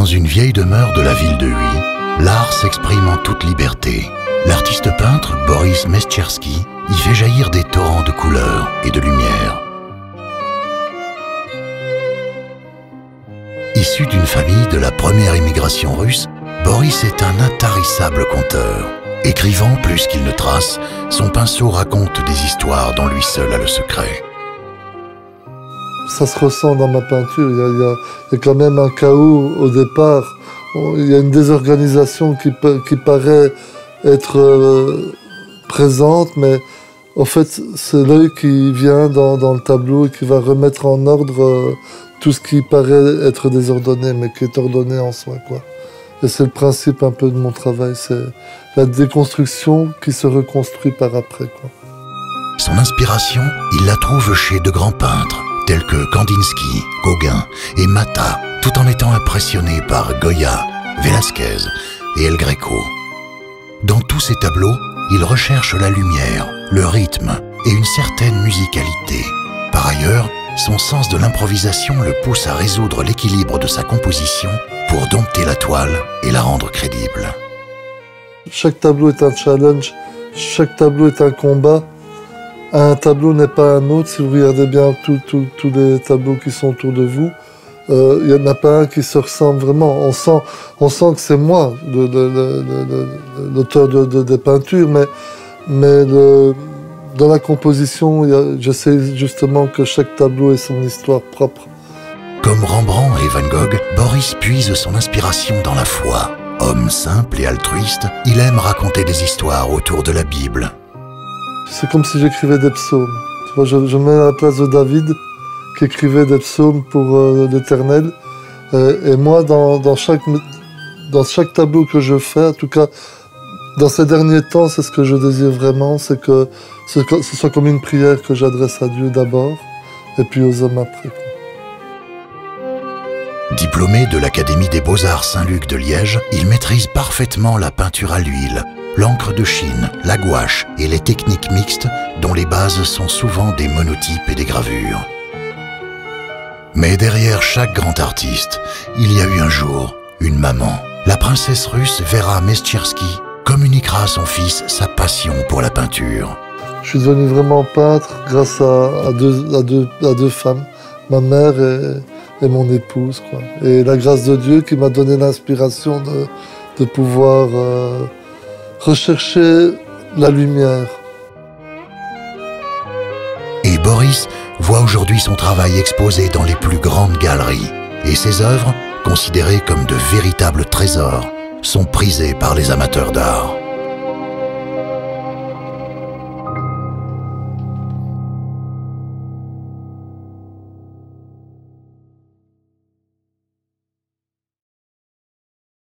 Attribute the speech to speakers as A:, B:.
A: Dans une vieille demeure de la ville de Huy, l'art s'exprime en toute liberté. L'artiste peintre Boris Mescherski y fait jaillir des torrents de couleurs et de lumière. Issu d'une famille de la première immigration russe, Boris est un intarissable conteur. Écrivant plus qu'il ne trace, son pinceau raconte des histoires dont lui seul a le secret.
B: Ça se ressent dans ma peinture, il y a quand même un chaos au départ. Il y a une désorganisation qui paraît être présente, mais en fait c'est l'œil qui vient dans le tableau et qui va remettre en ordre tout ce qui paraît être désordonné, mais qui est ordonné en soi, quoi. Et c'est le principe un peu de mon travail, c'est la déconstruction qui se reconstruit par après, quoi.
A: Son inspiration, il la trouve chez de grands peintres, tels que Kandinsky, Gauguin et Matta, tout en étant impressionné par Goya, Velázquez et El Greco. Dans tous ces tableaux, il recherche la lumière, le rythme et une certaine musicalité. Par ailleurs, son sens de l'improvisation le pousse à résoudre l'équilibre de sa composition pour dompter la toile et la rendre crédible.
B: Chaque tableau est un challenge, chaque tableau est un combat. Un tableau n'est pas un autre. Si vous regardez bien tous les tableaux qui sont autour de vous, il n'y en a pas un qui se ressemble vraiment. On sent que c'est moi, l'auteur des peintures, mais dans la composition, je sais justement que chaque tableau ait son histoire propre.
A: Comme Rembrandt et Van Gogh, Boris puise son inspiration dans la foi. Homme simple et altruiste, il aime raconter des histoires autour de la Bible.
B: C'est comme si j'écrivais des psaumes. Tu vois, je mets à la place de David, qui écrivait des psaumes pour l'Éternel. Et moi, dans chaque tableau que je fais, en tout cas, dans ces derniers temps, c'est ce que je désire vraiment, c'est que ce soit comme une prière que j'adresse à Dieu d'abord, et puis aux hommes après.
A: Diplômé de l'Académie des Beaux-Arts Saint-Luc de Liège, il maîtrise parfaitement la peinture à l'huile, l'encre de Chine, la gouache et les techniques mixtes dont les bases sont souvent des monotypes et des gravures. Mais derrière chaque grand artiste, il y a eu un jour une maman. La princesse russe Vera Mescherski communiquera à son fils sa passion pour la peinture.
B: Je suis devenu vraiment peintre grâce à deux femmes, ma mère et mon épouse, quoi. Et la grâce de Dieu qui m'a donné l'inspiration de pouvoir rechercher la lumière.
A: Et Boris voit aujourd'hui son travail exposé dans les plus grandes galeries. Et ses œuvres, considérées comme de véritables trésors, sont prisées par les amateurs d'art.